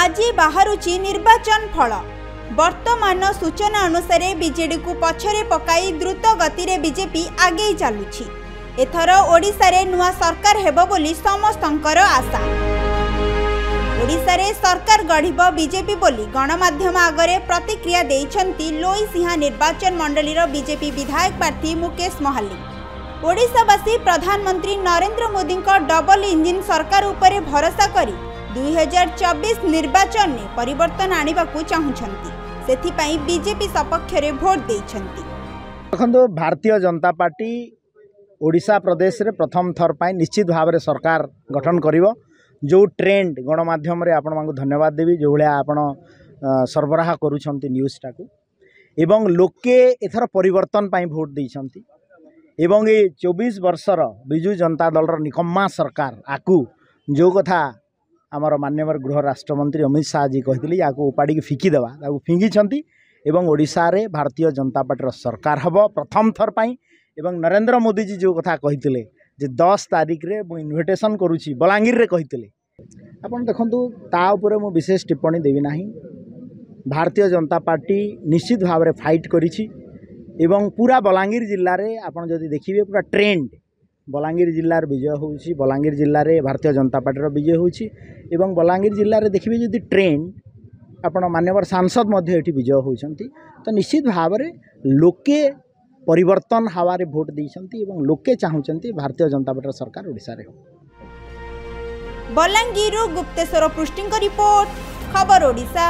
आज बाहरुची निर्वाचन फल। वर्तमान सूचना अनुसार बीजेडी को पछरे पकाई द्रुत गति रे बीजेपी आगे चलुछि। एथर ओडिशा रे नुआ सरकार हेबो बोली समस्तंकर आशा। ओडिशा रे सरकार गढ़िब बीजेपी बोली गणमाध्यम आगरे प्रतिक्रिया देइछंती लोईसिंहा निर्वाचन मंडलीर बीजेपी विधायक प्रार्थी मुकेश महाली। ओडिशावासी प्रधानमंत्री नरेंद्र मोदी को डबल इंजिन सरकार उपरे भरोसा करी 2024 निर्वाचन में परिवर्तन आनिबा को चाहुछंती। सेथिपाई बीजेपी सपक्ष रे भोट देइछंती। देखो भारतीय जनता पार्टी ओडिशा प्रदेश रे प्रथम थर पाई निश्चित भाव में सरकार गठन करिवो। जो ट्रेंड गणमाध्यम रे आपण मानक धन्यवाद देवी जो भाया आपण सरबराह करूछंती न्यूज़ टाकू एवं लोके एथर परिवर्तन पाई भोट देइछंती एवं ये 24 वर्षर बिजु जनता दल र निकम्मा सरकार आकू जो कथा आमर माननीय गृह राष्ट्रमंत्री अमित शाह जी कहते या उपाड़ी फिकी देवा फिंगी एवं ओडिशा रे भारतीय जनता पार्टी सरकार हम प्रथम थर पाई एवं नरेंद्र मोदी जी जो कथा कहते जे 10 तारीख रे मु इनविटेशन करुछि बलांगीर रे कहते आपन देखंतु ता उपरे मु विशेष टिप्पणी देवी नाही। भारतीय जनता पार्टी निश्चित भाव रे फाइट करिछि एवं पूरा बलांगीर जिल्ला रे आपन जदि देखिबे पूरा ट्रेंड बलांगीर जिल्लार विजय होउछि। बलांगीर जिल्ला रे भारतीय जनता पार्टी विजय होउछि एवं बलांगीर जिल्ला रे देखिबे जदि ट्रेंड आपण मान्यवर सांसद मध्ये एठी विजय होउछंती तो निश्चित भाव रे लोके परिवर्तन हावारे भोट देइछंती एवं लोके चाहुचंती भारतीय जनता पार्टी सरकार ओडिसा रे। बलांगीर गुप्तेश्वर पृष्टिंग रिपोर्ट खबर ओडिशा।